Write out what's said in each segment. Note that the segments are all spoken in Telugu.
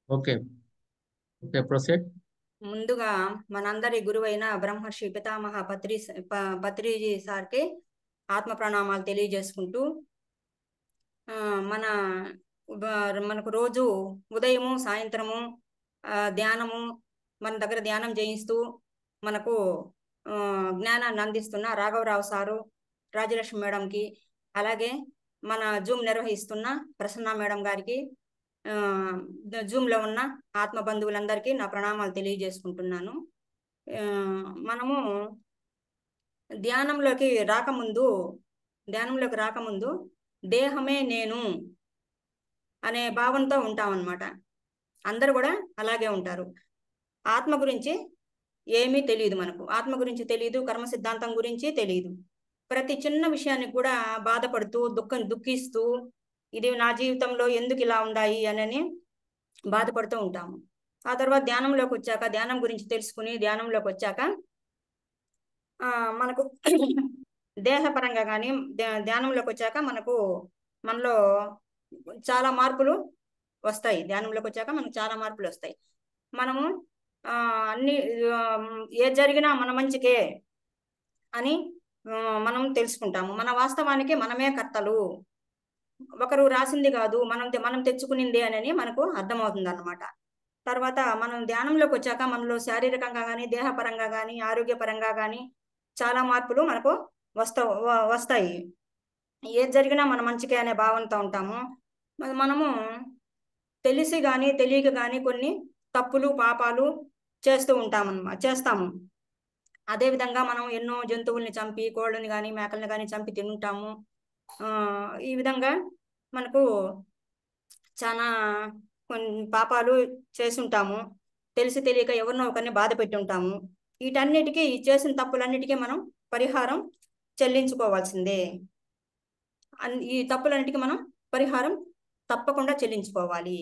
ఓకే. ఓకే. ప్రొసీడ్. ముందుగా మనందరి గురువైన బ్రహ్మర్షి పితామహ పత్రిజీ సార్కి ఆత్మ ప్రణామాలు తెలియజేసుకుంటూ ఆ, మన మనకు రోజు ఉదయము సాయంత్రము ధ్యానము మన దగ్గర ధ్యానం చేయిస్తూ మనకు ఆ, జ్ఞానాన్ని అందిస్తున్న రాఘవరావు సారు, రాజలక్ష్మి మేడంకి, అలాగే మన జూమ్ నిర్వహిస్తున్న ప్రసన్న మేడం గారికి, ఆ, జూమ్లో ఉన్న ఆత్మ బంధువులందరికీ నా ప్రణామాలు తెలియజేసుకుంటున్నాను. ఆ, మనము ధ్యానంలోకి రాకముందు ధ్యానంలోకి రాకముందు దేహమే నేను అనే భావంతో ఉంటామన్నమాట. అందరూ కూడా అలాగే ఉంటారు. ఆత్మ గురించి ఏమీ తెలియదు, మనకు ఆత్మ గురించి తెలియదు, కర్మ సిద్ధాంతం గురించి తెలియదు. ప్రతి చిన్న విషయానికి కూడా బాధపడుతూ దుఃఖిస్తూ ఇది నా జీవితంలో ఎందుకు ఇలా ఉండాయి అని బాధపడుతూ ఉంటాము. ఆ తర్వాత ధ్యానంలోకి వచ్చాక, ధ్యానం గురించి తెలుసుకుని ధ్యానంలోకి వచ్చాక మనకు దేహపరంగా కానీ ధ్యానంలోకి వచ్చాక మనలో చాలా మార్పులు వస్తాయి. ధ్యానంలోకి వచ్చాక మనకు చాలా మార్పులు వస్తాయి. మనము అన్ని ఏ జరిగినా మన మంచికే అని మనం తెలుసుకుంటాము. మన వాస్తవానికి మనమే కర్తలు, ఒకరు రాసింది కాదు, మనం తెచ్చుకునింది అని మనకు అర్థమవుతుంది అన్నమాట. తర్వాత మనం ధ్యానంలోకి వచ్చాక మనలో శారీరకంగా కానీ దేహపరంగా కానీ ఆరోగ్యపరంగా కానీ చాలా మార్పులు మనకు వస్తాయి. ఏది జరిగినా మన మంచికే అనే భావనతో ఉంటాము. మనము తెలిసి కానీ తెలియక కానీ కొన్ని తప్పులు పాపాలు చేస్తాము. అదేవిధంగా మనం ఎన్నో జంతువుల్ని చంపి, కోళ్ళని కానీ మేకల్ని కానీ చంపి తింటాము. ఈ విధంగా మనకు చాలా కొన్ని పాపాలు చేసి ఉంటాము. తెలిసి తెలియక ఎవరినో ఒకరిని బాధ పెట్టి ఉంటాము. వీటన్నిటికీ, ఈ చేసిన తప్పులన్నిటికీ మనం పరిహారం చెల్లించుకోవాల్సిందే. ఈ తప్పులన్నిటికీ మనం పరిహారం తప్పకుండా చెల్లించుకోవాలి.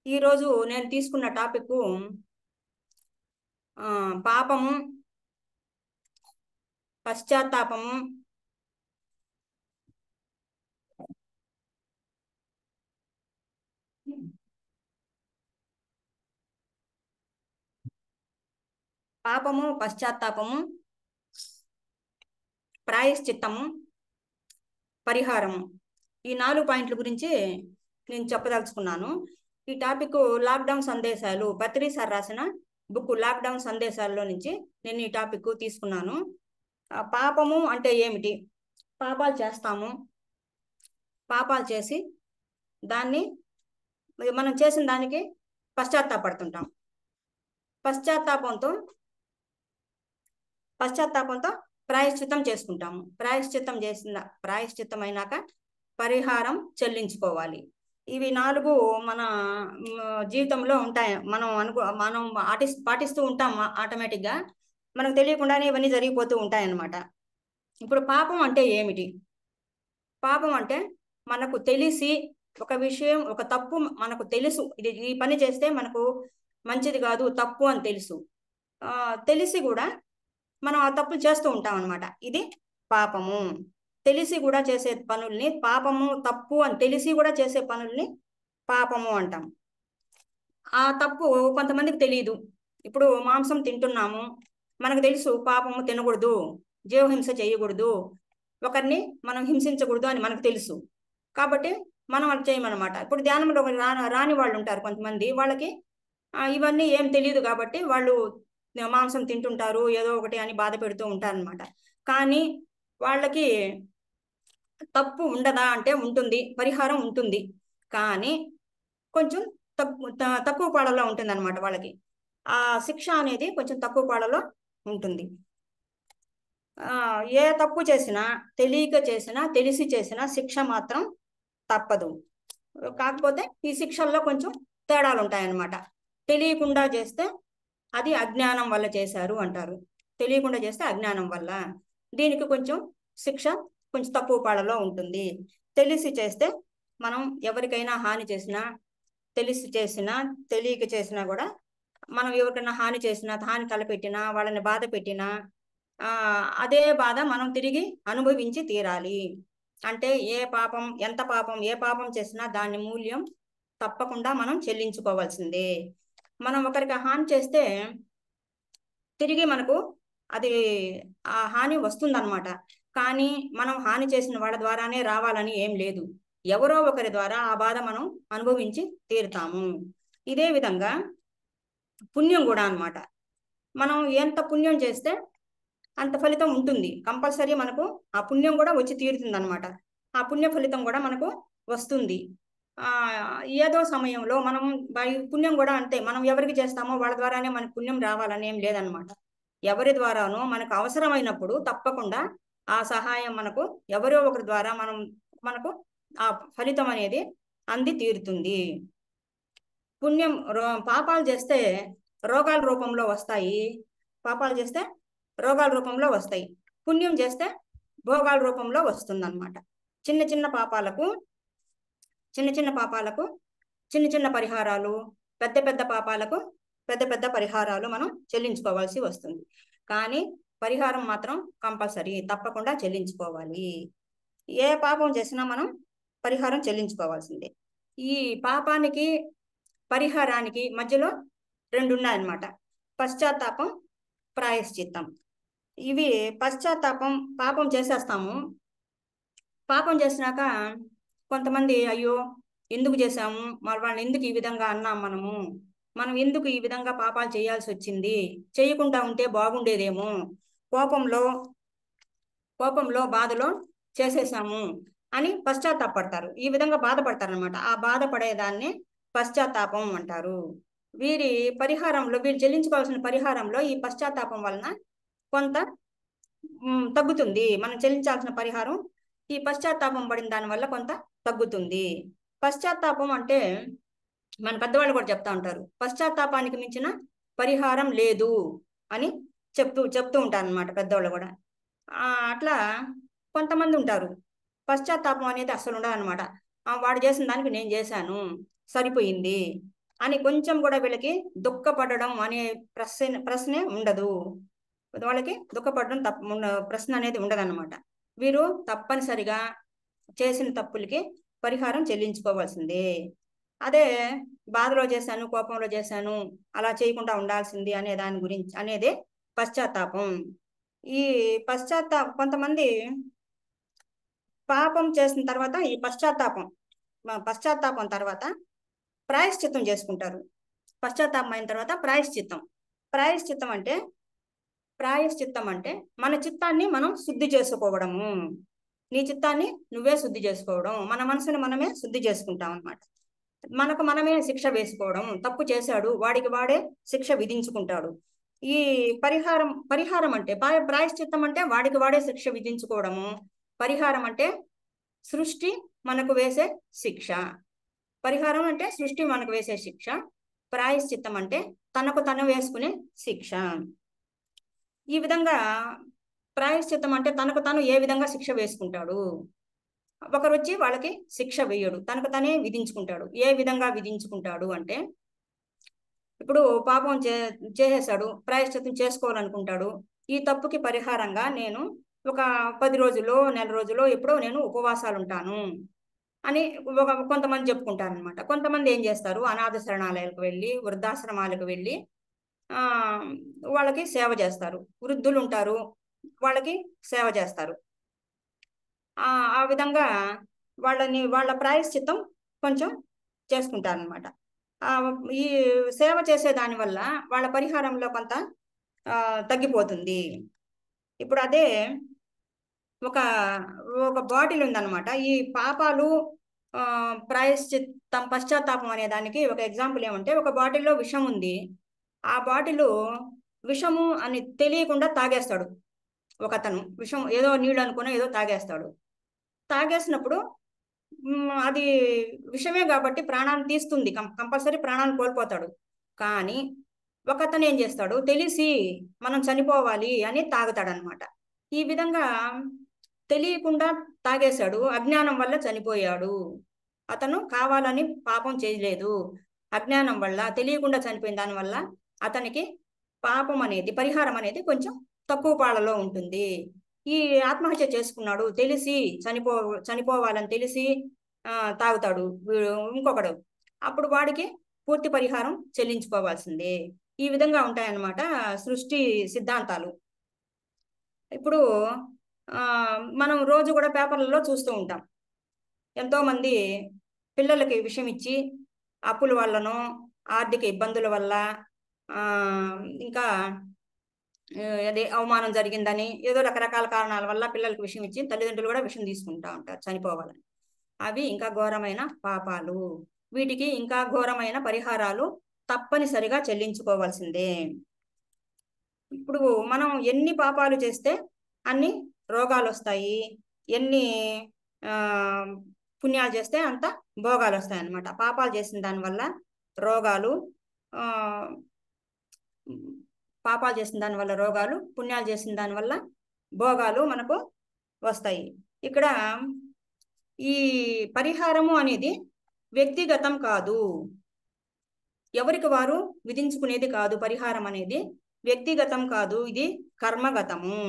ఈరోజు నేను తీసుకున్న టాపిక్ పాపము, పశ్చాత్తాపము, పశ్చాత్తాపము, ప్రాయశ్చిత్తము, పరిహారము, ఈ 4 పాయింట్ల గురించి నేను చెప్పదలుచుకున్నాను. ఈ టాపిక్ లాక్డౌన్ సందేశాలు, పత్రి సార్ రాసిన బుక్ లాక్డౌన్ సందేశాల్లో నుంచి నేను ఈ టాపిక్ తీసుకున్నాను. పాపము అంటే ఏమిటి? పాపాలు చేస్తాము, పాపాలు చేసి మనం చేసిన దానికి పశ్చాత్తాపడుతుంటాం. పశ్చాత్తాపంతో ప్రాయశ్చిత్తం చేసుకుంటాము. ప్రాయశ్చిత్తం అయినాక పరిహారం చెల్లించుకోవాలి. ఇవి 4 మన జీవితంలో ఉంటాయి. మనం పాటిస్తూ ఉంటాం. ఆటోమేటిక్గా మనకు తెలియకుండానే ఇవన్నీ జరిగిపోతూ ఉంటాయన్నమాట. ఇప్పుడు పాపం అంటే ఏమిటి? పాపం అంటే మనకు తెలిసి ఒక విషయం, ఒక తప్పు మనకు తెలుసు, ఈ పని చేస్తే మనకు మంచిది కాదు, తప్పు అని తెలుసు, తెలిసి కూడా మనం ఆ తప్పులు చేస్తూ ఉంటాం అనమాట. ఇది పాపము. తెలిసి కూడా చేసే పనుల్ని పాపము, తప్పు అని తెలిసి కూడా చేసే పనుల్ని పాపము అంటాం. ఆ తప్పు కొంతమందికి తెలియదు. ఇప్పుడు మాంసం తింటున్నాము, మనకు తెలుసు పాపము తినకూడదు, జీవహింస చేయకూడదు, ఒకరిని మనం హింసించకూడదు అని మనకు తెలుసు. కాబట్టి మనం అది చేయమన్నమాట. ఇప్పుడు ధ్యానంలో రాని వాళ్ళు ఉంటారు కొంతమంది, వాళ్ళకి ఇవన్నీ ఏం తెలియదు కాబట్టి వాళ్ళు మాంసం తింటుంటారు, ఏదో ఒకటి అని బాధ పెడుతూ ఉంటారనమాట. కానీ వాళ్ళకి తప్పు ఉండదా అంటే ఉంటుంది, పరిహారం ఉంటుంది. కానీ కొంచెం తక్కువ పాడలో ఉంటుంది అనమాట. వాళ్ళకి ఆ శిక్ష అనేది కొంచెం తక్కువ పాడలో ఉంటుంది. ఏ తప్పు చేసినా, తెలియక చేసినా, తెలిసి చేసినా శిక్ష మాత్రం తప్పదు. కాకపోతే ఈ శిక్షల్లో కొంచెం తేడాలు ఉంటాయన్నమాట. తెలియకుండా చేస్తే అది అజ్ఞానం వల్ల చేశారు అంటారు. తెలియకుండా చేస్తే అజ్ఞానం వల్ల. దీనికి కొంచెం శిక్ష కొంచెం తక్కువ పాడలో ఉంటుంది. తెలిసి చేస్తే మనం ఎవరికైనా హాని చేసినా, తెలిసి చేసినా తెలియక చేసినా కూడా, మనం ఎవరికైనా హాని చేసినా, హాని తలపెట్టినా, వాళ్ళని బాధ పెట్టినా అదే బాధ మనం తిరిగి అనుభవించి తీరాలి. అంటే ఏ పాపం, ఎంత పాపం, ఏ పాపం చేసినా దాని మూల్యం తప్పకుండా మనం చెల్లించుకోవాల్సిందే. మనం ఒకరికి హాని చేస్తే తిరిగి మనకు అది ఆ హాని వస్తుందన్నమాట. కానీ మనం హాని చేసిన వాళ్ళ ద్వారానే రావాలని ఏం లేదు. ఎవరో ఒకరి ద్వారా ఆ బాధ మనం అనుభవించి తీరుతాము. ఇదే విధంగా పుణ్యం కూడా అన్నమాట. మనం ఎంత పుణ్యం చేస్తే అంత ఫలితం ఉంటుంది. కంపల్సరీ మనకు ఆ పుణ్యం కూడా వచ్చి తీరుతుంది అనమాట. ఆ పుణ్య ఫలితం కూడా మనకు వస్తుంది. ఏదో సమయంలో మనం పుణ్యం కూడా అంతే, మనం ఎవరికి చేస్తామో వాళ్ళ ద్వారానే మనకు పుణ్యం రావాలని ఏం లేదనమాట. ఎవరి ద్వారానో మనకు అవసరమైనప్పుడు తప్పకుండా ఆ సహాయం మనకు ఎవరో ఒకరి ద్వారా మనకు ఆ ఫలితం అనేది అంది తీరుతుంది. పుణ్యం పాపాలు చేస్తే రోగాల రూపంలో వస్తాయి. పాపాలు చేస్తే రోగాల రూపంలో వస్తాయి. పుణ్యం చేస్తే భోగాల రూపంలో వస్తుందన్నమాట. చిన్న చిన్న పాపాలకు చిన్న చిన్న పరిహారాలు, పెద్ద పెద్ద పాపాలకు పెద్ద పెద్ద పరిహారాలు మనం చెల్లించుకోవాల్సి వస్తుంది. కానీ పరిహారం మాత్రం కంపల్సరీ తప్పకుండా చెల్లించుకోవాలి. ఏ పాపం చేసినా మనం పరిహారం చెల్లించుకోవాల్సిందే. ఈ పాపానికి పరిహారానికి మధ్యలో రెండు ఉన్నాయన్నమాట: పశ్చాత్తాపం, ప్రాయశ్చిత్తం. ఇవి పశ్చాత్తాపం, పాపం చేసేస్తాము. పాపం చేసినాక కొంతమంది అయ్యో ఎందుకు చేశాము, మరి వాళ్ళని ఎందుకు ఈ విధంగా అన్నాం, మనం ఎందుకు ఈ విధంగా పాపాలు చేయాల్సి వచ్చింది, చేయకుండా ఉంటే బాగుండేదేమో, కోపంలో బాధలో చేసేసాము అని పశ్చాత్తాపడతారు. ఈ విధంగా బాధపడతారు అనమాట. ఆ బాధపడేదాన్ని పశ్చాత్తాపం అంటారు. వీరు చెల్లించుకోవాల్సిన పరిహారంలో ఈ పశ్చాత్తాపం వలన కొంత తగ్గుతుంది. మనం చెల్లించాల్సిన పరిహారం ఈ పశ్చాత్తాపం పడిన దాని వల్ల కొంత తగ్గుతుంది. పశ్చాత్తాపం అంటే మన పెద్దవాళ్ళు కూడా చెప్తా ఉంటారు, పశ్చాత్తాపానికి మించిన పరిహారం లేదు అని చెప్తూ ఉంటారు అనమాట పెద్దవాళ్ళు కూడా. అట్లా కొంతమంది ఉంటారు, పశ్చాత్తాపం అనేది అసలు ఉండదు అనమాట. వాడు చేసిన దానికి నేను చేశాను, సరిపోయింది అని కొంచెం కూడా వీళ్ళకి దుఃఖపడడం అనే ప్రశ్నే ఉండదు. వాళ్ళకి దుఃఖపడడం ప్రశ్న అనేది ఉండదన్నమాట. వీరు తప్పనిసరిగా చేసిన తప్పులకి పరిహారం చెల్లించుకోవాల్సిందే. అదే బాధలో చేశాను, కోపంలో చేశాను, అలా చేయకుండా ఉండాల్సింది అనే దాని గురించి అనేదే పశ్చాత్తాపం. ఈ కొంతమంది పాపం చేసిన తర్వాత ఈ పశ్చాత్తాపం తర్వాత ప్రాయశ్చిత్తం చేసుకుంటారు. పశ్చాత్తాపం అయిన తర్వాత ప్రాయశ్చిత్తం అంటే మన చిత్తాన్ని మనం శుద్ధి చేసుకోవడము. నీ చిత్తాన్ని నువ్వే శుద్ధి చేసుకోవడం, మన మనసుని మనమే శుద్ధి చేసుకుంటాం అనమాట. మనకు మనమే శిక్ష వేసుకోవడం. తప్పు చేశాడు, వాడికి వాడే శిక్ష విధించుకుంటాడు. ఈ పరిహారం అంటే ప్రాయశ్చిత్తం అంటే వాడికి వాడే శిక్ష విధించుకోవడము. పరిహారం అంటే సృష్టి మనకు వేసే శిక్ష. పరిహారం అంటే సృష్టి మనకు వేసే శిక్ష. ప్రాయశ్చిత్తం అంటే తనకు తను వేసుకునే శిక్ష. ఈ విధంగా ప్రాయశ్చిత్తం అంటే తనకు తను ఏ విధంగా శిక్ష వేసుకుంటాడు. ఒకరు వచ్చి వాళ్ళకి శిక్ష వేయడు, తనకు తనే విధించుకుంటాడు. ఏ విధంగా విధించుకుంటాడు అంటే, ఇప్పుడు పాపం చేసేసాడు, ప్రాయశ్చిత్తం చేసుకోవాలనుకుంటాడు. ఈ తప్పుకి పరిహారంగా నేను ఒక 10 రోజుల్లో, నెల రోజుల్లో ఎప్పుడో నేను ఉపవాసాలు ఉంటాను అని కొంతమంది చెప్పుకుంటారు అనమాట. కొంతమంది ఏం చేస్తారు, అనాథ శరణాలయాలకు వెళ్ళి, వృద్ధాశ్రమాలకు వెళ్ళి వాళ్ళకి సేవ చేస్తారు. వృద్ధులు ఉంటారు, వాళ్ళకి సేవ చేస్తారు. ఆ విధంగా వాళ్ళ ప్రాయశ్చిత్తం కొంచెం చేసుకుంటారనమాట. ఈ సేవ చేసే దాని వల్ల వాళ్ళ పరిహారంలో కొంత తగ్గిపోతుంది. ఇప్పుడు అదే ఒక బాటిల్ ఉందన్నమాట. ఈ పాపాలు, ప్రాయశ్చిత్తం, పశ్చాత్తాపం అనే దానికి ఒక ఎగ్జాంపుల్ ఏమంటే, ఒక బాటిల్లో విషం ఉంది. ఆ బాటిల్ విషము అని తెలియకుండా తాగేస్తాడు ఒకతను. విషం ఏదో నీళ్ళు అనుకుని ఏదో తాగేస్తాడు. తాగేసినప్పుడు అది విషమే కాబట్టి ప్రాణాన్ని తీస్తుంది, కంపల్సరీ ప్రాణాన్ని కోల్పోతాడు. కానీ ఒకతను ఏం చేస్తాడు, తెలిసి మనం చనిపోవాలి అని తాగుతాడనమాట. ఈ విధంగా తెలియకుండా తాగేశాడు, అజ్ఞానం వల్ల చనిపోయాడు. అతను కావాలని పాపం చేయలేదు, అజ్ఞానం వల్ల తెలియకుండా చనిపోయిన దానివల్ల అతనికి పాపం అనేది, పరిహారం అనేది కొంచెం తక్కువ పాళ్ళలో ఉంటుంది. ఈ ఆత్మహత్య చేసుకున్నాడు, తెలిసి చనిపోవాలని తెలిసి తాగుతాడు ఇంకొకడు. అప్పుడు వాడికి పూర్తి పరిహారం చెల్లించుకోవాల్సిందే. ఈ విధంగా ఉంటాయన్నమాట సృష్టి సిద్ధాంతాలు. ఇప్పుడు మనం రోజు కూడా పేపర్లలో చూస్తూ ఉంటాం, ఎంతోమంది పిల్లలకి విషం ఇచ్చి అప్పుల వల్లనో ఆర్థిక ఇబ్బందుల వల్ల ఇంకా అదే అవమానం జరిగిందని ఏదో రకరకాల కారణాల వల్ల పిల్లలకి విషం ఇచ్చి తల్లిదండ్రులు కూడా విషం తీసుకుంటా ఉంటారు చనిపోవాలని. అవి ఇంకా ఘోరమైన పాపాలు. వీటికి ఇంకా ఘోరమైన పరిహారాలు తప్పనిసరిగా చెల్లించుకోవాల్సిందే. ఇప్పుడు మనం ఎన్ని పాపాలు చేస్తే అన్ని రోగాలు వస్తాయి, ఎన్ని పుణ్యాలు చేస్తే అంత భోగాలు వస్తాయి అన్నమాట. పాపాలు చేసిన దానివల్ల రోగాలు, పాపాలు చేసిన దానివల్ల రోగాలు, పుణ్యాలు చేసిన దానివల్ల భోగాలు మనకు వస్తాయి. ఇక్కడ ఈ పరిహారము అనేది వ్యక్తిగతం కాదు, ఎవరికి వారు విధించుకునేది కాదు. పరిహారం అనేది వ్యక్తిగతం కాదు, ఇది కర్మగతము.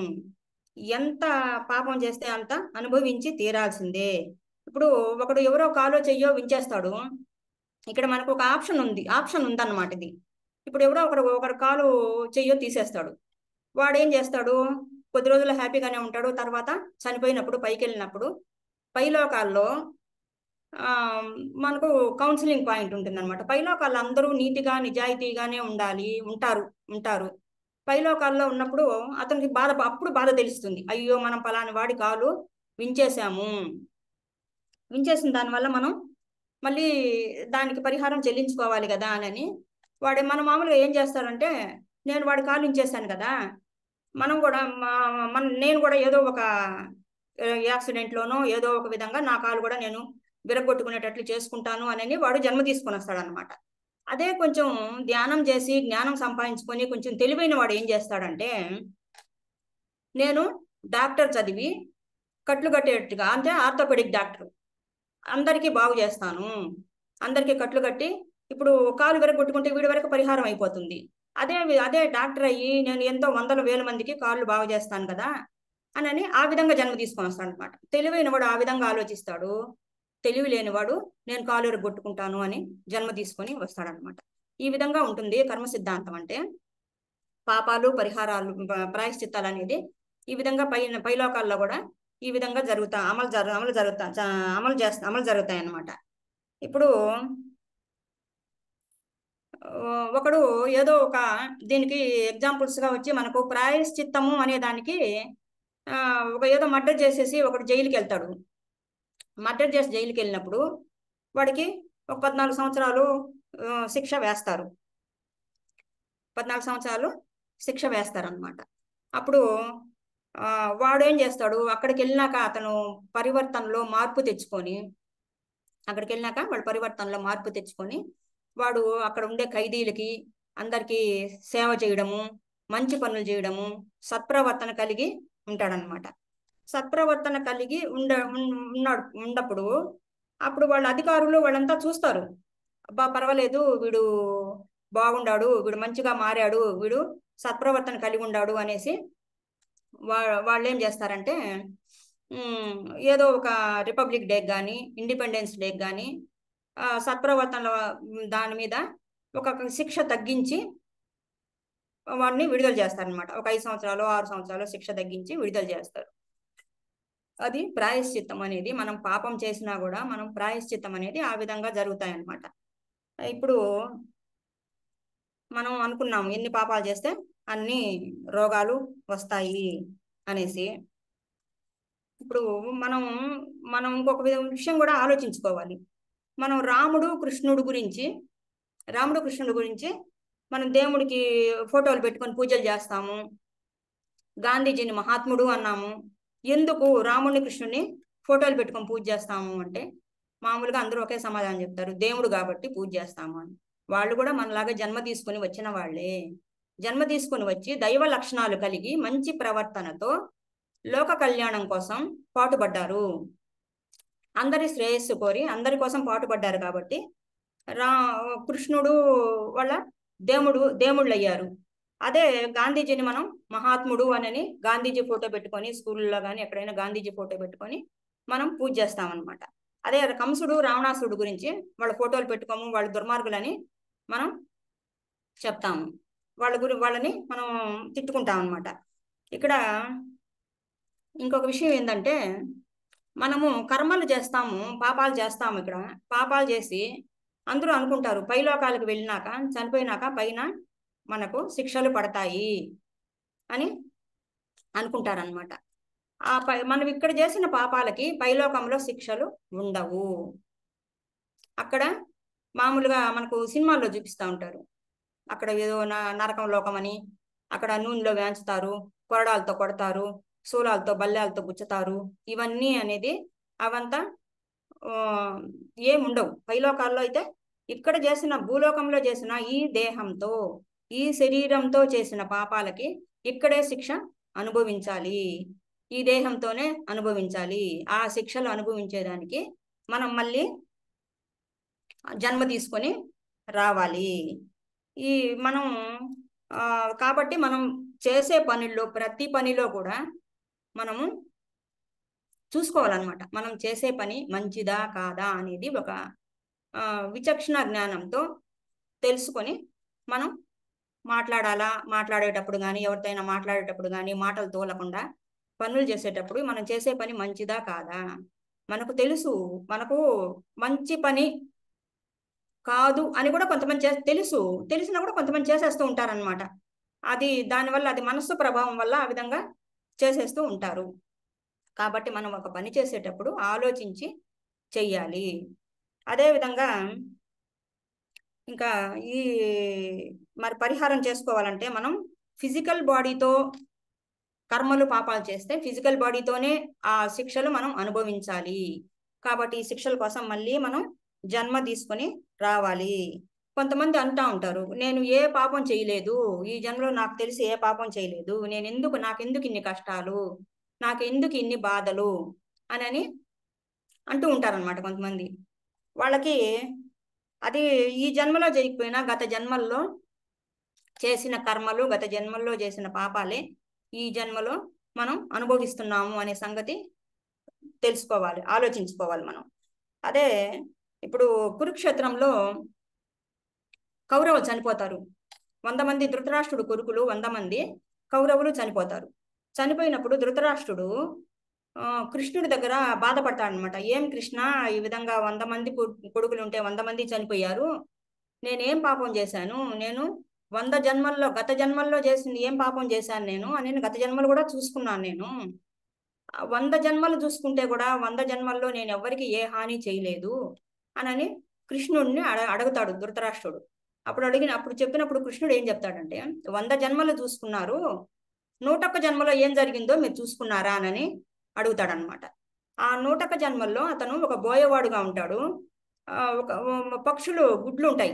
ఎంత పాపం చేస్తే అంత అనుభవించి తీరాల్సిందే. ఇప్పుడు ఒకడు ఎవరో కాలో చెయ్యో వించేస్తాడు, ఇక్కడ మనకు ఒక ఆప్షన్ ఉందన్నమాట ఇది. ఇప్పుడు ఎవరో ఒకడు కాలు చెయ్యో తీసేస్తాడు, వాడు ఏం చేస్తాడు, కొద్ది రోజులు హ్యాపీగానే ఉంటాడు. తర్వాత చనిపోయినప్పుడు పైకి వెళ్ళినప్పుడు పైలోకాల్లో మనకు కౌన్సిలింగ్ పాయింట్ ఉంటుంది అనమాట. పైలోకాల్లో అందరూ నీతిగా నిజాయితీగానే ఉంటారు. పైలోకాల్లో ఉన్నప్పుడు అతనికి అప్పుడు బాధ తెలుస్తుంది, అయ్యో మనం పలాని వాడి కాలు వించేసిన దానివల్ల మనం మళ్ళీ దానికి పరిహారం చెల్లించుకోవాలి కదా అని మన మామూలుగా ఏం చేస్తారంటే, నేను వాడి కాలు వించేశాను కదా, నేను కూడా ఏదో ఒక యాక్సిడెంట్లోనో ఏదో ఒక విధంగా నా కాలు కూడా నేను విరగొట్టుకునేటట్లు చేసుకుంటాను అని వాడు జన్మ తీసుకొని వస్తాడనమాట. అదే కొంచెం ధ్యానం చేసి జ్ఞానం సంపాదించుకొని కొంచెం తెలివైన వాడు ఏం చేస్తాడంటే, నేను డాక్టర్ చదివి కట్లు కట్టేట్టుగా, అంటే ఆర్థోపెడిక్ డాక్టర్, అందరికీ బాగు చేస్తాను, అందరికీ కట్లు కట్టి ఇప్పుడు కాలు విరగొట్టుకుంటే వీడి వరకు పరిహారం అయిపోతుంది. అదే డాక్టర్ అయ్యి నేను ఎంతో వందల వేల మందికి కాళ్ళు బాగు చేస్తాను కదా అని ఆ విధంగా జన్మ తీసుకొని వస్తాడు అనమాట. తెలివైన వాడు ఆ విధంగా ఆలోచిస్తాడు, తెలివి లేనివాడు నేను కాలు విరగొట్టుకుంటాను అని జన్మ తీసుకొని వస్తాడనమాట. ఈ విధంగా ఉంటుంది కర్మ సిద్ధాంతం. అంటే పాపాలు, పరిహారాలు, ప్రాయశ్చిత్తాలు అనేది ఈ విధంగా పైలోకాల్లో కూడా ఈ విధంగా అమలు జరుగుతాయి అన్నమాట. ఇప్పుడు ఒకడు ఏదో ఒక దీనికి ఎగ్జాంపుల్స్ గా వచ్చి మనకు ప్రాయశ్చిత్తము అనే దానికి ఒక ఏదో మర్డర్ చేసేసి ఒకడు జైలుకి వెళ్తాడు. మర్డర్ చేసి జైలుకి వెళ్ళినప్పుడు వాడికి ఒక 14 సంవత్సరాలు శిక్ష వేస్తారు. 14 సంవత్సరాలు శిక్ష వేస్తారనమాట. అప్పుడు వాడు ఏం చేస్తాడు, అక్కడికి వెళ్ళినాక అతను పరివర్తనలో మార్పు తెచ్చుకొని వాడు అక్కడ ఉండే ఖైదీలకి అందరికీ సేవ చేయడము, మంచి పనులు చేయడము, సత్ప్రవర్తన కలిగి ఉంటాడనమాట. సత్ప్రవర్తన కలిగి ఉన్నప్పుడు అప్పుడు వాళ్ళ అధికారులు వాళ్ళంతా చూస్తారు, అబ్బా పర్వాలేదు, వీడు బాగుండాడు, వీడు మంచిగా మారాడు, వీడు సత్ప్రవర్తన కలిగి ఉండాడు అనేసి వాళ్ళు ఏం చేస్తారంటే, ఏదో ఒక రిపబ్లిక్ డే కానీ ఇండిపెండెన్స్ డే కానీ సత్ప్రవర్తన దాని మీద ఒక శిక్ష తగ్గించి వాడిని విడుదల చేస్తారనమాట. ఒక 5 సంవత్సరాలు 6 సంవత్సరాలు శిక్ష తగ్గించి విడుదల చేస్తారు. అది ప్రాయశ్చిత్తం అనేది. మనం పాపం చేసినా కూడా మనం ప్రాయశ్చిత్తం అనేది ఆ విధంగా జరుగుతాయన్నమాట. ఇప్పుడు మనం అనుకున్నాం ఎన్ని పాపాలు చేస్తే అన్ని రోగాలు వస్తాయి అనేసి. ఇప్పుడు మనం ఇంకొక విషయం కూడా ఆలోచించుకోవాలి. మనం రాముడు కృష్ణుడు గురించి మనం దేవుడికి ఫోటోలు పెట్టుకొని పూజలు చేస్తాము, గాంధీజీని మహాత్ముడు అన్నాము. ఎందుకు రాముడిని కృష్ణుని ఫోటోలు పెట్టుకొని పూజ చేస్తాము అంటే, మామూలుగా అందరూ ఒకే సమాధానం చెప్తారు, దేవుడు కాబట్టి పూజ చేస్తాము అని. వాళ్ళు కూడా మనలాగా జన్మ తీసుకొని వచ్చిన వాళ్ళే. జన్మ తీసుకొని వచ్చి దైవ లక్షణాలు కలిగి మంచి ప్రవర్తనతో లోక కళ్యాణం కోసం పాటుపడ్డారు. అందరి శ్రేయస్సు కోరి అందరి కోసం పాటుపడ్డారు కాబట్టి కృష్ణుడు వాళ్ళ దేవుళ్ళు అయ్యారు. అదే గాంధీజీని మనం మహాత్ముడు అని గాంధీజీ ఫోటో పెట్టుకొని స్కూల్లో కానీ ఎక్కడైనా గాంధీజీ ఫోటో పెట్టుకొని మనం పూజ చేస్తామన్నమాట. అదే కంసుడు రావణాసుడు గురించి వాళ్ళ ఫోటోలు పెట్టుకోము, వాళ్ళు దుర్మార్గులని మనం చెప్తాము, వాళ్ళని మనం తిట్టుకుంటాం అనమాట. ఇక్కడ ఇంకొక విషయం ఏంటంటే, మనము కర్మలు చేస్తాము, పాపాలు చేస్తాము. ఇక్కడ పాపాలు చేసి అందరూ అనుకుంటారు పైలోకాలకు వెళ్ళినాక, చనిపోయినాక పైన మనకు శిక్షలు పడతాయి అని అనుకుంటారనమాట. మనం ఇక్కడ చేసిన పాపాలకి పైలోకంలో శిక్షలు ఉండవు. అక్కడ మామూలుగా మనకు సినిమాల్లో చూపిస్తూ ఉంటారు, అక్కడ ఏదో నరకం లోకం అని, అక్కడ నూనెలో వేంచుతారు, కొరడాలతో కొడతారు, శూలాలతో బల్లాలతో గుచ్చుతారు. ఇవన్నీ అనేది అవంతా ఏముండవు పైలోకాల్లో. అయితే ఇక్కడ చేసిన, భూలోకంలో చేసిన ఈ దేహంతో, ఈ శరీరంతో చేసిన పాపాలకి ఇక్కడే శిక్ష అనుభవించాలి, ఈ దేహంతోనే అనుభవించాలి. ఆ శిక్షలు అనుభవించేదానికి మనం మళ్ళీ జన్మ తీసుకొని రావాలి. ఈ మనం కాబట్టి మనం చేసే పనుల్లో, ప్రతి పనిలో కూడా మనము చూసుకోవాలన్నమాట. మనం చేసే పని మంచిదా కాదా అనేది ఒక విచక్షణ జ్ఞానంతో తెలుసుకొని మనం మాట్లాడాలా. మాట్లాడేటప్పుడు కానీ, ఎవరితోనైనా మాట్లాడేటప్పుడు కానీ మాటలు తోలకుండా పనులు చేసేటప్పుడు మనం చేసే పని మంచిదా కాదా మనకు తెలుసు. మనకు మంచి పని కాదు అని కూడా కొంతమంది తెలుసు, తెలిసినా కూడా కొంతమంది చేసేస్తూ ఉంటారనమాట. అది దానివల్ల, అది మనస్సు ప్రభావం వల్ల ఆ విధంగా చేసేస్తూ ఉంటారు. కాబట్టి మనం ఒక పని చేసేటప్పుడు ఆలోచించి చెయ్యాలి. అదేవిధంగా ఇంకా ఈ మరి పరిహారం చేసుకోవాలంటే మనం ఫిజికల్ బాడీతో కర్మలు పాపాలు చేస్తే ఫిజికల్ బాడీతోనే ఆ శిక్షలు మనం అనుభవించాలి. కాబట్టి ఈ శిక్షల కోసం మళ్ళీ మనం జన్మ తీసుకొని రావాలి. కొంతమంది అంటా ఉంటారు, నేను ఏ పాపం చేయలేదు, ఈ జన్మలో నాకు తెలిసి ఏ పాపం చేయలేదు, నాకెందుకు ఇన్ని కష్టాలు, నాకెందుకు ఇన్ని బాధలు అని అంటూ ఉంటారనమాట కొంతమంది. వాళ్ళకి అది ఈ జన్మలో చేయకపోయినా గత జన్మల్లో చేసిన కర్మలు, గత జన్మల్లో చేసిన పాపాలే ఈ జన్మలో మనం అనుభవిస్తున్నాము అనే సంగతి తెలుసుకోవాలి, ఆలోచించుకోవాలి మనం. అదే ఇప్పుడు కురుక్షేత్రంలో కౌరవులు చనిపోతారు. 100 మంది ధృతరాష్ట్రుడు కొడుకులు 100 మంది కౌరవులు చనిపోతారు. చనిపోయినప్పుడు ధృతరాష్ట్రుడు కృష్ణుడి దగ్గర బాధపడతాడనమాట. ఏం కృష్ణ, ఈ విధంగా 100 మంది కొడుకులు ఉంటే 100 మంది చనిపోయారు, నేనేం పాపం చేశాను, నేను 100 జన్మల్లో, గత జన్మల్లో చేసింది ఏం పాపం చేశాను నేను గత జన్మలు కూడా చూసుకున్నాను. నేను 100 జన్మలు చూసుకుంటే కూడా 100 జన్మల్లో నేను ఎవ్వరికి ఏ హాని చేయలేదు అని కృష్ణుడిని అడుగుతాడు ధృతరాష్ట్రుడు. అప్పుడు చెప్పినప్పుడు కృష్ణుడు ఏం చెప్తాడంటే, 100 జన్మలు చూసుకున్నారు, 101 జన్మలో ఏం జరిగిందో మీరు చూసుకున్నారా అని అడుగుతాడనమాట. ఆ 101 జన్మల్లో అతను ఒక బోయవాడుగా ఉంటాడు. ఒక పక్షులు గుడ్లు ఉంటాయి,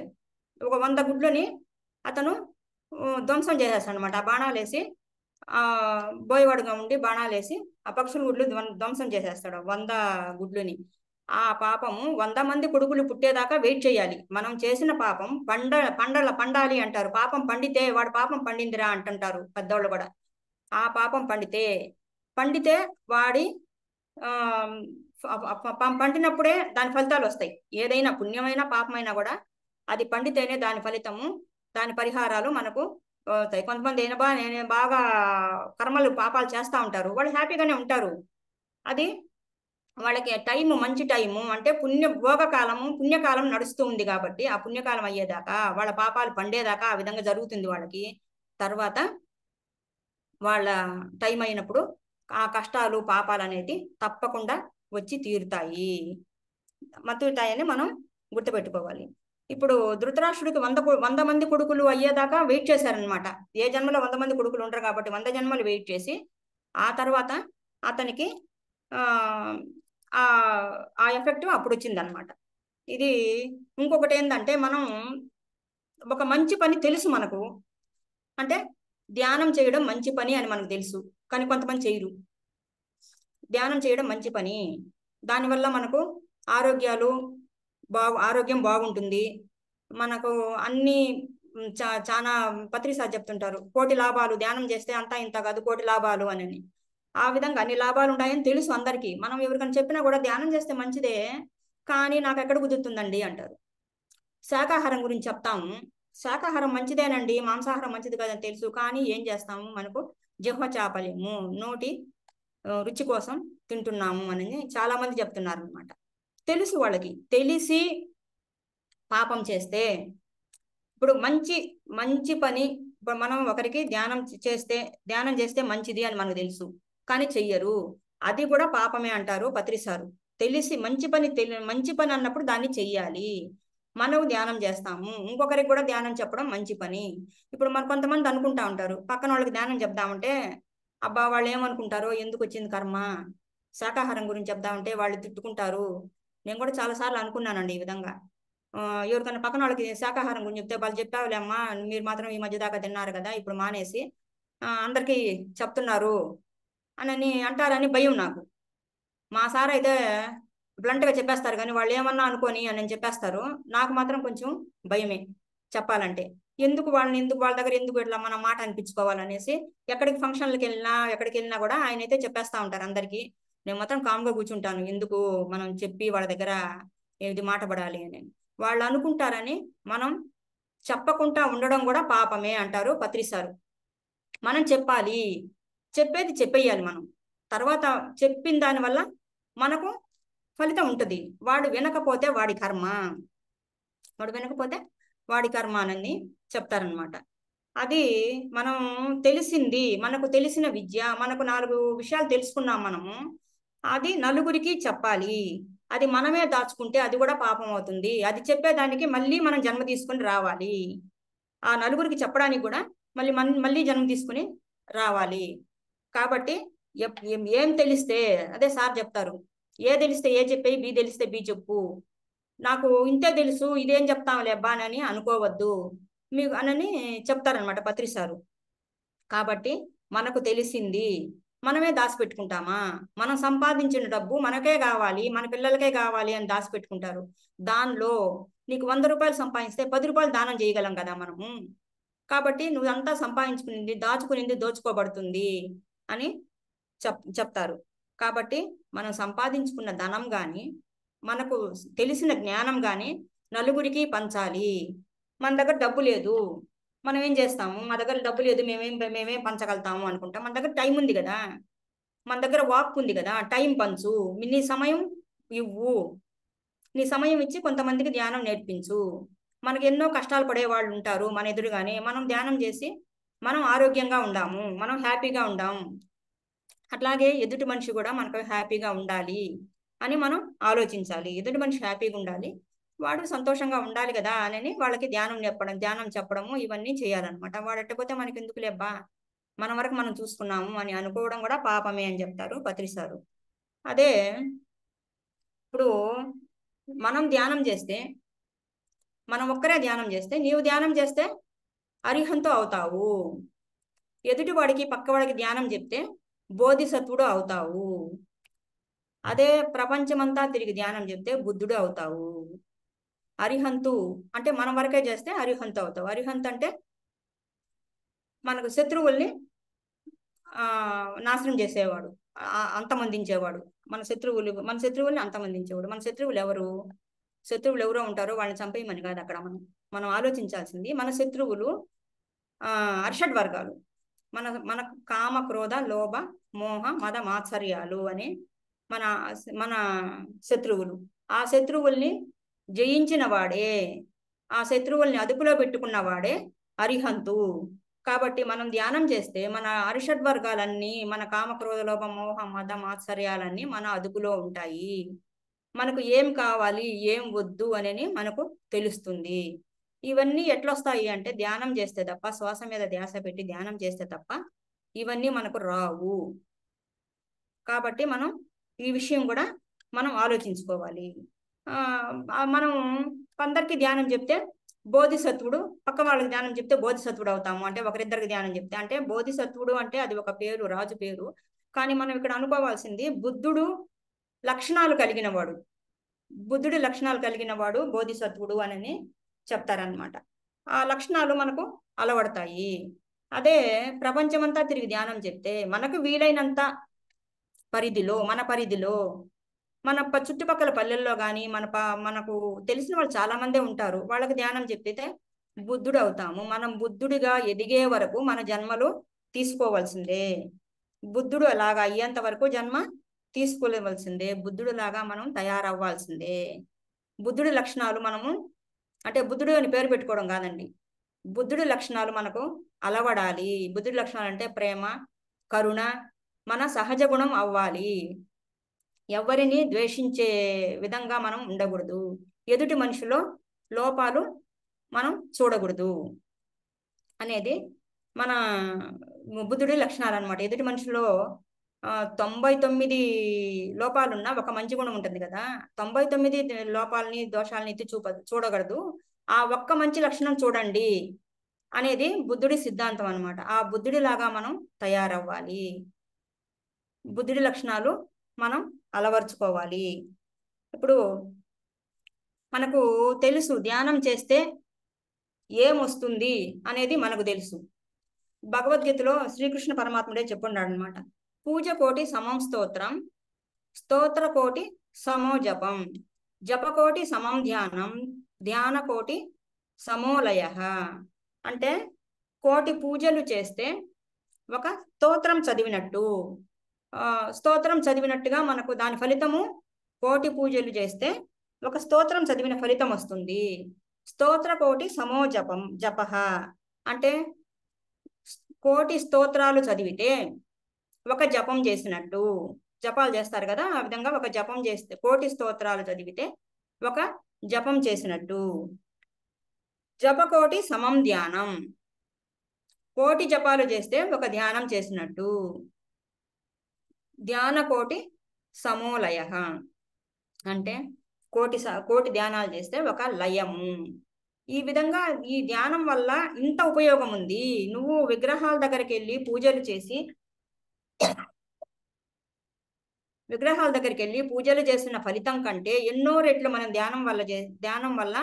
ఒక 100 గుడ్లని అతను ధ్వంసం చేసేస్తాడు అనమాట. ఆ బాణాలేసి, బోయవాడుగా ఉండి బాణాలేసి ఆ పక్షుల గుడ్లు ధ్వంసం చేసేస్తాడు 100 గుడ్లుని. ఆ పాపము 100 మంది కొడుకులు పుట్టేదాకా వెయిట్ చేయాలి. మనం చేసిన పాపం పండాలి అంటారు. పాపం పండితే వాడు పాపం పండిందిరా అంటుంటారు పెద్దోళ్ళు కూడా. ఆ పాపం పండితే వాడి పండినప్పుడే దాని ఫలితాలు వస్తాయి. ఏదైనా పుణ్యమైనా పాపమైనా కూడా అది పండితేనే దాని ఫలితము, దాని పరిహారాలు మనకు అవుతాయి. కొంతమంది నేను బాగా కర్మలు పాపాలు చేస్తూ ఉంటారు, వాళ్ళు హ్యాపీగానే ఉంటారు. అది వాళ్ళకి టైము, మంచి టైము అంటే పుణ్యకాలం నడుస్తూ ఉంది కాబట్టి ఆ పుణ్యకాలం అయ్యేదాకా, వాళ్ళ పాపాలు పండేదాకా ఆ విధంగా జరుగుతుంది వాళ్ళకి. తర్వాత వాళ్ళ టైం అయినప్పుడు ఆ కష్టాలు, పాపాలు అనేది తప్పకుండా వచ్చి తీరుతాయి, మతుతాయని మనం గుర్తుపెట్టుకోవాలి. ఇప్పుడు ధృతరాష్ట్రుడికి 100 మంది కొడుకులు అయ్యేదాకా వెయిట్ చేశారనమాట. ఏ జన్మలో 100 మంది కొడుకులు ఉంటారు కాబట్టి 100 జన్మలు వెయిట్ చేసి ఆ తర్వాత అతనికి ఆ ఎఫెక్ట్ అప్పుడు వచ్చిందనమాట. ఇది ఇంకొకటి ఏంటంటే, మనం ఒక మంచి పని తెలుసు మనకు, అంటే ధ్యానం చేయడం మంచి పని అని మనకు తెలుసు, కానీ కొంతమంది చేయరు. ధ్యానం చేయడం మంచి పని, దానివల్ల మనకు ఆరోగ్యం బాగుంటుంది. మనకు అన్ని చాలా పత్రిసారి చెప్తుంటారు, కోటి లాభాలు, ధ్యానం చేస్తే అంతా ఇంత కాదు, కోటి లాభాలు అని. ఆ విధంగా అన్ని లాభాలు ఉంటాయని తెలుసు అందరికీ. మనం ఎవరికైనా చెప్పినా కూడా ధ్యానం చేస్తే మంచిదే, కానీ నాకు ఎక్కడ కుదురుతుందండి అంటారు. శాకాహారం గురించి చెప్తాము. శాకాహారం మంచిదేనండి, మాంసాహారం మంచిది కాదని తెలుసు, కానీ ఏం చేస్తాము, మనకు జిహ్వ చాపల్యము, నోటి రుచి కోసం తింటున్నాము అని చాలా మంది చెప్తున్నారు అనమాట. తెలుసు వాళ్ళకి, తెలిసి పాపం చేస్తే, ఇప్పుడు మంచి మంచి పని, ఇప్పుడు మనం ఒకరికి ధ్యానం చేస్తే మంచిది అని మనకు తెలుసు, కానీ చెయ్యరు, అది కూడా పాపమే అంటారు పత్రిసారు. తెలిసి మంచి పని అన్నప్పుడు దాన్ని చెయ్యాలి. మనం ధ్యానం చేస్తాము, ఇంకొకరికి కూడా ధ్యానం చెప్పడం మంచి పని. ఇప్పుడు మన కొంతమంది అనుకుంటా ఉంటారు, పక్కన వాళ్ళకి ధ్యానం చెప్దామంటే అబ్బా వాళ్ళు ఏమనుకుంటారో, ఎందుకు వచ్చింది కర్మ, శాకాహారం గురించి చెప్దామంటే వాళ్ళు తిట్టుకుంటారు. నేను కూడా చాలాసార్లు అనుకున్నానండి ఈ విధంగా. ఎవరికైనా పక్కన వాళ్ళకి శాకాహారం గురించి చెప్తే వాళ్ళు చెప్పావులే అమ్మా, మీరు మాత్రం ఈ మధ్య దాకా తిన్నారు కదా, ఇప్పుడు మానేసి అందరికీ చెప్తున్నారు అని అంటారని భయం నాకు. మా సార్ అయితే బ్లంట్గా చెప్పేస్తారు, కానీ వాళ్ళు ఏమన్నా అనుకోని అని చెప్పేస్తారు. నాకు మాత్రం కొంచెం భయమే చెప్పాలంటే. ఎందుకు వాళ్ళ దగ్గర ఎందుకు ఇట్లా మన మాట అనిపించుకోవాలనేసి ఎక్కడికి ఫంక్షన్లకు వెళ్ళినా ఎక్కడికి వెళ్ళినా కూడా ఆయన అయితే చెప్పేస్తా ఉంటారు అందరికీ. నేను మాత్రం కామ్గా కూర్చుంటాను, ఎందుకు మనం చెప్పి వాళ్ళ దగ్గర ఏది మాట పడాలి అని. వాళ్ళు అనుకుంటారని మనం చెప్పకుండా ఉండడం కూడా పాపమే అంటారు పత్రిసారు. మనం చెప్పాలి, చెప్పేది చెప్పేయాలి మనం. తర్వాత చెప్పిన దానివల్ల మనకు ఫలితం ఉంటుంది. వాడు వినకపోతే వాడి కర్మ అని చెప్తారనమాట. అది మనం మనకు తెలిసిన విద్య, మనకు 4 విషయాలు తెలుసుకున్నాం మనము, అది నలుగురికి చెప్పాలి. అది మనమే దాచుకుంటే అది కూడా పాపం అవుతుంది. అది చెప్పేదానికి మళ్ళీ మనం జన్మ తీసుకుని రావాలి. ఆ నలుగురికి చెప్పడానికి కూడా మళ్ళీ జన్మ తీసుకుని రావాలి. కాబట్టి ఏం తెలిస్తే, అదే సార్ చెప్తారు, ఏ తెలిస్తే ఏ చెప్పేయి, బి తెలిస్తే బి చెప్పు. నాకు ఇంతే తెలుసు, ఇదేం చెప్తాంలే అబ్బా అని అనుకోవద్దు మీకు అనని చెప్తారనమాట పత్రిసారు. కాబట్టి మనకు తెలిసింది మనమే దాచిపెట్టుకుంటామా? మనం సంపాదించిన డబ్బు మనకే కావాలి, మన పిల్లలకే కావాలి అని దాచిపెట్టుకుంటారు. దానిలో నీకు 100 రూపాయలు సంపాదిస్తే 10 రూపాయలు దానం చేయగలం కదా మనము. కాబట్టి నువ్వంతా సంపాదించుకునింది దాచుకునింది దోచుకోబడుతుంది అని చెప్తారు. కాబట్టి మనం సంపాదించుకున్న ధనం కానీ మనకు తెలిసిన జ్ఞానం కానీ నలుగురికి పంచాలి. మన దగ్గర డబ్బు లేదు, మనం ఏం చేస్తాము, మా దగ్గర డబ్బు లేదు, మేమేం పంచగలుగుతాము అనుకుంటాం. మన దగ్గర టైం ఉంది కదా, మన దగ్గర వాక్ ఉంది కదా, టైం పంచు, నీ సమయం ఇవ్వు, నీ సమయం ఇచ్చి కొంతమందికి ధ్యానం నేర్పించు. మనకి ఎన్నో కష్టాలు పడే వాళ్ళు ఉంటారు మన ఎదురుగానే, మనం ధ్యానం చేసి మనం ఆరోగ్యంగా ఉండాము, మనం హ్యాపీగా ఉండాము. అట్లాగే ఎదుటి మనిషి కూడా మనకు హ్యాపీగా ఉండాలి అని మనం ఆలోచించాలి. ఎదుటి మనిషి హ్యాపీగా ఉండాలి, వాడు సంతోషంగా ఉండాలి కదా అని వాళ్ళకి ధ్యానం చెప్పడము ఇవన్నీ చేయాలన్నమాట. వాడు ఎట్టపోతే మనకి ఎందుకు లేబ్బా, మన వరకు మనం చూసుకున్నాము అని అనుకోవడం కూడా పాపమే అని చెప్తారు పత్రిసారు. అదే ఇప్పుడు మనం ఒక్కరే ధ్యానం చేస్తే, నీవు ధ్యానం చేస్తే అరిహంతో అవుతావు. ఎదుటివాడికి పక్కవాడికి ధ్యానం చెప్తే బోధిసత్వుడు అవుతావు. అదే ప్రపంచమంతా తిరిగి ధ్యానం చెప్తే బుద్ధుడు అవుతావు. అరిహంతు అంటే మనం వరకే చేస్తే అరిహంతు అవుతావు. అరిహంతు అంటే మనకు శత్రువుల్ని నాశనం చేసేవాడు, అంతమందించేవాడు. మన శత్రువుల్ని అంతమందించేవాడు. మన శత్రువులు ఎవరో ఉంటారో వాళ్ళని చంపేయమని కాదు అక్కడ మనం ఆలోచించాల్సింది. మన శత్రువులు అర్షడ్ వర్గాలు, మన కామ క్రోధ లోభ మోహ మద మాత్సర్యాలు అని మన శత్రువులు. ఆ శత్రువుల్ని జయించిన వాడే, ఆ శత్రువుల్ని అదుపులో పెట్టుకున్న వాడే అరిహంతు. కాబట్టి మనం ధ్యానం చేస్తే మన అరిషడ్ వర్గాలన్నీ, మన కామ క్రోధ లోభ మోహ మద మాత్సర్యాలన్నీ మన అదుపులో ఉంటాయి. మనకు ఏం కావాలి ఏం వద్దు అని మనకు తెలుస్తుంది. ఇవన్నీ ఎట్లొస్తాయి అంటే ధ్యానం చేస్తే తప్ప, శ్వాస మీద ధ్యాస పెట్టి ధ్యానం చేస్తే తప్ప ఇవన్నీ మనకు రావు. కాబట్టి మనం ఈ విషయం కూడా మనం ఆలోచించుకోవాలి. మనం కొందరికి ధ్యానం చెప్తే బోధిసత్వుడు, పక్క వాళ్ళకి ధ్యానం చెప్తే బోధిసత్వుడు అవుతాము. అంటే ఒకరిద్దరికి ధ్యానం చెప్తే, అంటే బోధిసత్వుడు అంటే అది ఒక పేరు, రాజు పేరు. కానీ మనం ఇక్కడ అనుకోవాల్సింది బుద్ధుడు లక్షణాలు కలిగిన వాడు బోధిసత్వుడు అని చెప్తారనమాట. ఆ లక్షణాలు మనకు అలవడతాయి. అదే ప్రపంచమంతా తిరిగి ధ్యానం చెప్తే మనకు వీలైనంత పరిధిలో, మన పరిధిలో మన చుట్టుపక్కల పల్లెల్లో కానీ మనకు తెలిసిన వాళ్ళు చాలా మందే ఉంటారు. వాళ్ళకి ధ్యానం చెప్పితే బుద్ధుడు అవుతాము. మనం బుద్ధుడిగా ఎదిగే వరకు మన జన్మలు తీసుకోవాల్సిందే. బుద్ధుడు అలాగా అయ్యేంత వరకు జన్మ తీసుకోలేవలసిందే. బుద్ధుడు లాగా మనం తయారవ్వాల్సిందే. బుద్ధుడి లక్షణాలు మనము, అంటే బుద్ధుడు అని పేరు పెట్టుకోవడం కాదండి, బుద్ధుడి లక్షణాలు మనకు అలవడాలి. బుద్ధుడి లక్షణాలు అంటే ప్రేమ, కరుణ మన సహజ గుణం అవ్వాలి. ఎవరిని ద్వేషించే విధంగా మనం ఉండకూడదు. ఎదుటి మనిషిలో లోపాలు మనం చూడకూడదు అనేది మన బుద్ధుడి లక్షణాలు అనమాట. ఎదుటి మనిషిలో 99 లోపాలున్నా ఒక మంచి గుణం ఉంటుంది కదా. 99 లోపాలని దోషాలని ఎత్తి చూడకూడదు. ఆ ఒక్క మంచి లక్షణం చూడండి అనేది బుద్ధుడి సిద్ధాంతం అనమాట. ఆ బుద్ధుడి లాగా మనం తయారవ్వాలి. బుద్ధుడి లక్షణాలు మనం అలవర్చుకోవాలి. ఇప్పుడు మనకు తెలుసు ధ్యానం చేస్తే ఏమొస్తుంది అనేది మనకు తెలుసు. భగవద్గీతలో శ్రీకృష్ణ పరమాత్ముడే చెప్పున్నాడు అనమాట. పూజ కోటి సమం స్తోత్రం, స్తోత్ర కోటి సమో జపం, జపకోటి సమం ధ్యానం, ధ్యాన కోటి సమోలయ. అంటే కోటి పూజలు చేస్తే ఒక స్తోత్రం చదివినట్టు, స్తోత్రం చదివినట్టుగా మనకు దాని ఫలితము, కోటి పూజలు చేస్తే ఒక స్తోత్రం చదివిన ఫలితం వస్తుంది. స్తోత్ర కోటి సమో జప అంటే కోటి స్తోత్రాలు చదివితే ఒక జపం చేసినట్టు. జపాలు చేస్తారు కదా, ఆ విధంగా ఒక జపం చేస్తే, కోటి స్తోత్రాలు చదివితే ఒక జపం చేసినట్టు. జపకోటి సమం ధ్యానం, కోటి జపాలు చేస్తే ఒక ధ్యానం చేసినట్టు. ధ్యాన కోటి సమోలయ అంటే కోటి ధ్యానాలు చేస్తే ఒక లయము. ఈ విధంగా ఈ ధ్యానం వల్ల ఇంత ఉపయోగం ఉంది. నువ్వు విగ్రహాల దగ్గరికి వెళ్ళి పూజలు చేసిన ఫలితం కంటే ఎన్నో రెట్లు మనం ధ్యానం వల్ల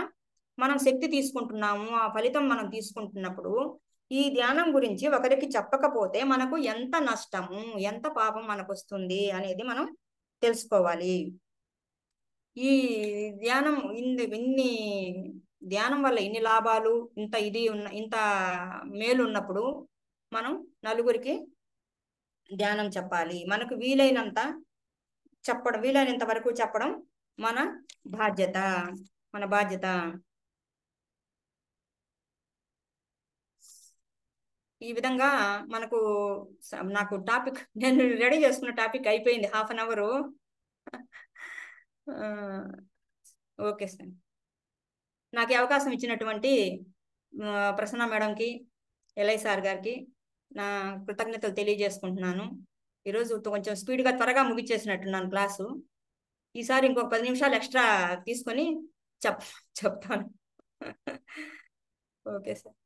మనం శక్తి తీసుకుంటున్నాము. ఆ ఫలితం మనం తీసుకుంటున్నప్పుడు ఈ ధ్యానం గురించి ఒకరికి చెప్పకపోతే మనకు ఎంత నష్టము, ఎంత పాపం మనకు వస్తుంది అనేది మనం తెలుసుకోవాలి. ఈ ధ్యానం ఇన్ని ధ్యానం వల్ల ఇన్ని లాభాలు, ఇంత మేలు ఉన్నప్పుడు మనం నలుగురికి ధ్యానం చెప్పాలి. మనకు వీలైనంత వరకు చెప్పడం మన బాధ్యత. ఈ విధంగా నాకు టాపిక్, నేను రెడీ చేసుకున్న టాపిక్ అయిపోయింది. 1/2 అవర్. Okay sir. నాకు అవకాశం ఇచ్చినటువంటి ప్రసన్న మేడంకి, ఎల్ఐ సార్ గారికి నా కృతజ్ఞతలు తెలియజేసుకుంటున్నాను. ఈరోజు కొంచెం స్పీడ్గా త్వరగా ముగిచ్చేసినట్టున్నాను క్లాసు. ఈసారి ఇంకొక 10 నిమిషాలు ఎక్స్ట్రా తీసుకొని చెప్తాను. Okay sir.